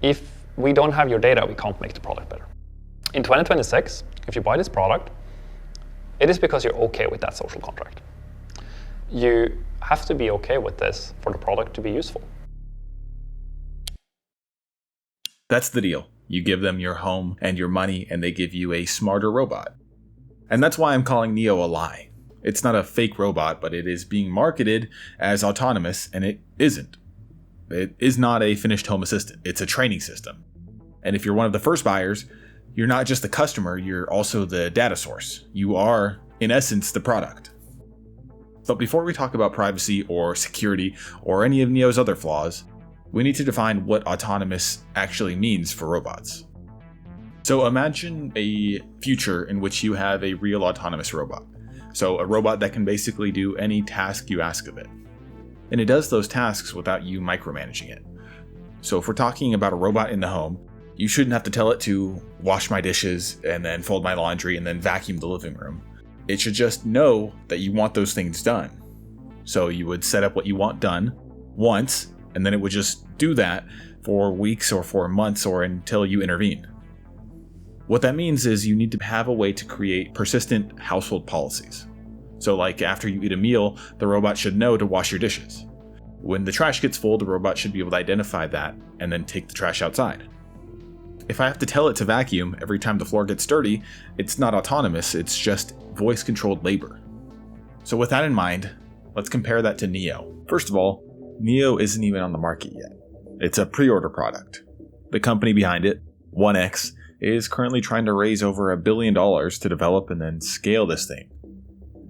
If we don't have your data, we can't make the product better. In 2026, if you buy this product, it is because you're okay with that social contract. You have to be okay with this for the product to be useful. That's the deal. You give them your home and your money, and they give you a smarter robot. And that's why I'm calling Neo a lie. It's not a fake robot, but it is being marketed as autonomous, and it isn't. It is not a finished home assistant. It's a training system. And if you're one of the first buyers, you're not just the customer, you're also the data source. You are, in essence, the product. But before we talk about privacy or security or any of Neo's other flaws, we need to define what autonomous actually means for robots. So imagine a future in which you have a real autonomous robot. So a robot that can basically do any task you ask of it. And it does those tasks without you micromanaging it. So if we're talking about a robot in the home, you shouldn't have to tell it to wash my dishes and then fold my laundry and then vacuum the living room. It should just know that you want those things done. So you would set up what you want done once, and then it would just do that for weeks or for months or until you intervene. What that means is you need to have a way to create persistent household policies. So like after you eat a meal, the robot should know to wash your dishes. When the trash gets full, the robot should be able to identify that and then take the trash outside. If I have to tell it to vacuum every time the floor gets dirty, it's not autonomous, it's just voice-controlled labor. So with that in mind, let's compare that to Neo. First of all, Neo isn't even on the market yet. It's a pre-order product. The company behind it, 1X, is currently trying to raise over $1 billion to develop and then scale this thing.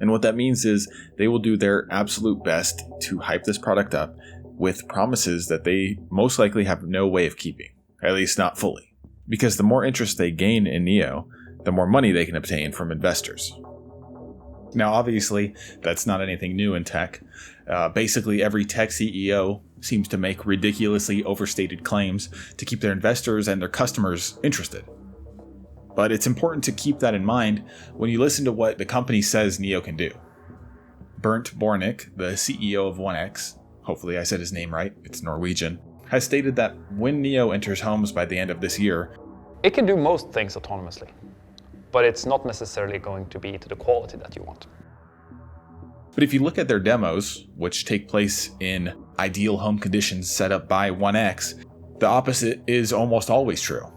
And what that means is they will do their absolute best to hype this product up with promises that they most likely have no way of keeping, at least not fully. Because the more interest they gain in Neo, the more money they can obtain from investors. Now, obviously, that's not anything new in tech. Basically, every tech CEO seems to make ridiculously overstated claims to keep their investors and their customers interested. But it's important to keep that in mind when you listen to what the company says Neo can do. Bernd Bornick, the CEO of 1X, hopefully I said his name right, it's Norwegian, has stated that when Neo enters homes by the end of this year, it can do most things autonomously, but it's not necessarily going to be to the quality that you want. But if you look at their demos, which take place in ideal home conditions set up by 1X, the opposite is almost always true.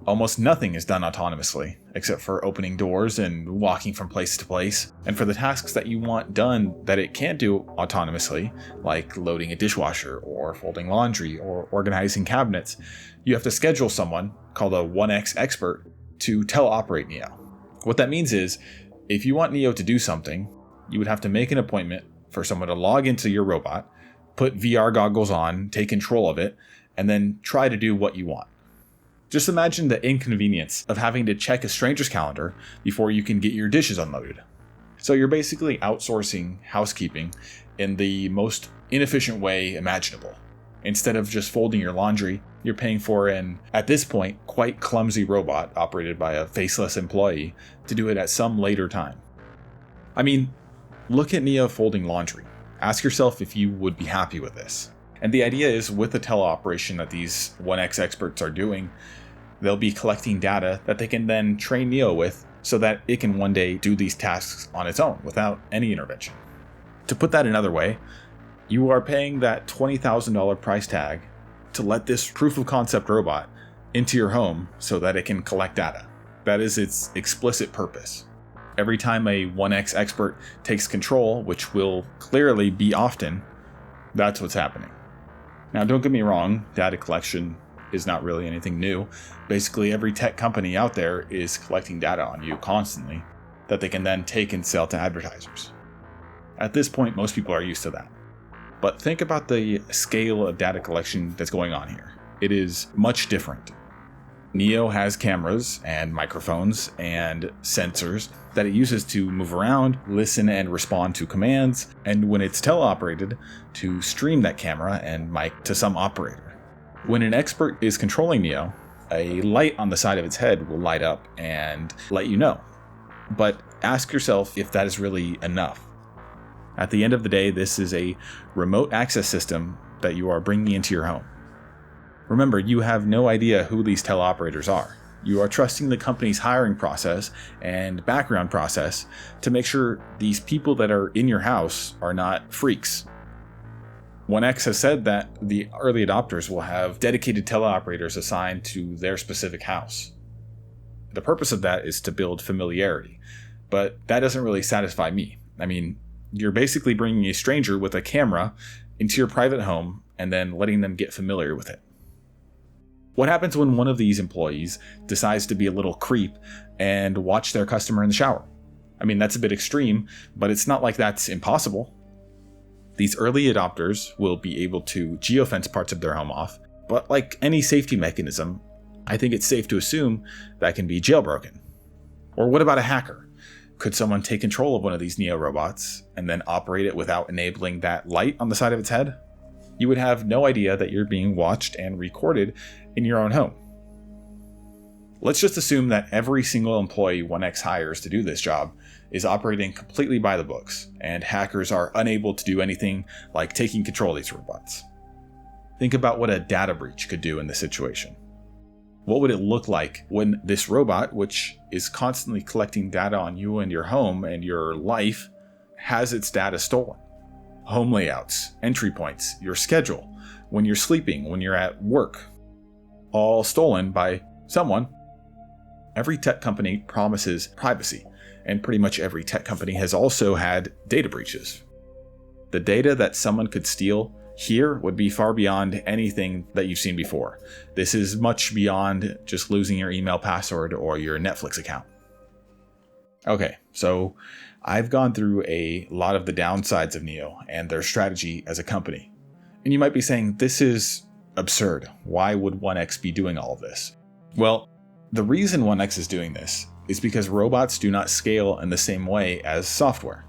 Almost nothing is done autonomously, except for opening doors and walking from place to place. And for the tasks that you want done that it can't do autonomously, like loading a dishwasher or folding laundry or organizing cabinets, you have to schedule someone, called a 1X expert, to teleoperate Neo. What that means is, if you want Neo to do something, you would have to make an appointment for someone to log into your robot, put VR goggles on, take control of it, and then try to do what you want. Just imagine the inconvenience of having to check a stranger's calendar before you can get your dishes unloaded. So you're basically outsourcing housekeeping in the most inefficient way imaginable. Instead of just folding your laundry, you're paying for an, at this point, quite clumsy robot operated by a faceless employee to do it at some later time. I mean, look at Neo folding laundry. Ask yourself if you would be happy with this. And the idea is, with the teleoperation that these 1X experts are doing, they'll be collecting data that they can then train Neo with so that it can one day do these tasks on its own without any intervention. To put that another way, you are paying that $20,000 price tag to let this proof of concept robot into your home so that it can collect data. That is its explicit purpose. Every time a 1X expert takes control, which will clearly be often, that's what's happening. Now, don't get me wrong, data collection is not really anything new. Basically, every tech company out there is collecting data on you constantly that they can then take and sell to advertisers. At this point, most people are used to that. But think about the scale of data collection that's going on here. It is much different. Neo has cameras and microphones and sensors that it uses to move around, listen and respond to commands, and when it's teleoperated, to stream that camera and mic to some operator. When an expert is controlling Neo, a light on the side of its head will light up and let you know. But ask yourself if that is really enough. At the end of the day, this is a remote access system that you are bringing into your home. Remember, you have no idea who these teleoperators are. You are trusting the company's hiring process and background process to make sure these people that are in your house are not freaks. 1X has said that the early adopters will have dedicated teleoperators assigned to their specific house. The purpose of that is to build familiarity, but that doesn't really satisfy me. I mean, you're basically bringing a stranger with a camera into your private home and then letting them get familiar with it. What happens when one of these employees decides to be a little creep and watch their customer in the shower? I mean, that's a bit extreme, but it's not like that's impossible. These early adopters will be able to geofence parts of their home off, but like any safety mechanism, I think it's safe to assume that can be jailbroken. Or what about a hacker? Could someone take control of one of these Neo robots and then operate it without enabling that light on the side of its head? You would have no idea that you're being watched and recorded in your own home. Let's just assume that every single employee 1X hires to do this job is operating completely by the books, and hackers are unable to do anything like taking control of these robots. Think about what a data breach could do in this situation. What would it look like when this robot, which is constantly collecting data on you and your home and your life, has its data stolen? Home layouts, entry points, your schedule, when you're sleeping, when you're at work, all stolen by someone. Every tech company promises privacy, and pretty much every tech company has also had data breaches. The data that someone could steal here would be far beyond anything that you've seen before. This is much beyond just losing your email password or your Netflix account. Okay, so I've gone through a lot of the downsides of Neo and their strategy as a company. And you might be saying, this is absurd. Why would 1X be doing all of this? Well, the reason 1X is doing this is because robots do not scale in the same way as software.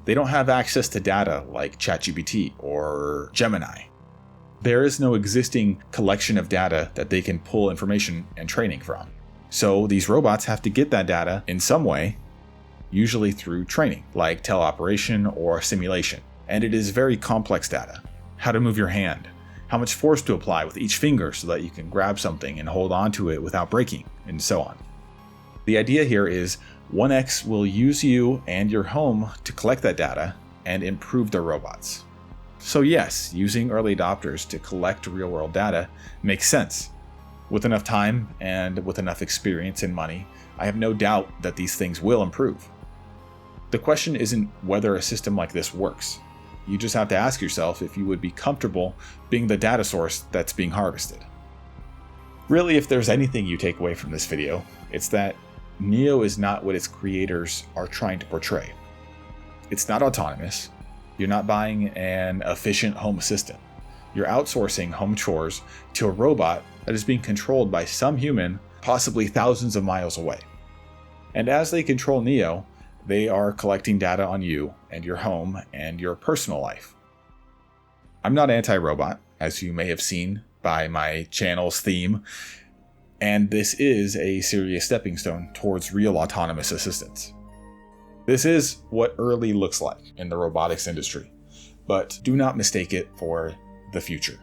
They don't have access to data like ChatGPT or Gemini. There is no existing collection of data that they can pull information and training from. So these robots have to get that data in some way, usually through training, like teleoperation or simulation. And it is very complex data. How to move your hand, how much force to apply with each finger so that you can grab something and hold on to it without breaking, and so on. The idea here is 1X will use you and your home to collect that data and improve their robots. So yes, using early adopters to collect real-world data makes sense. With enough time and with enough experience and money, I have no doubt that these things will improve. The question isn't whether a system like this works. You just have to ask yourself if you would be comfortable being the data source that's being harvested. Really, if there's anything you take away from this video, it's that Neo is not what its creators are trying to portray. It's not autonomous. You're not buying an efficient home assistant. You're outsourcing home chores to a robot that is being controlled by some human, possibly thousands of miles away. And as they control Neo, they are collecting data on you and your home and your personal life. I'm not anti-robot, as you may have seen by my channel's theme, and this is a serious stepping stone towards real autonomous assistance. This is what early looks like in the robotics industry, but do not mistake it for the future.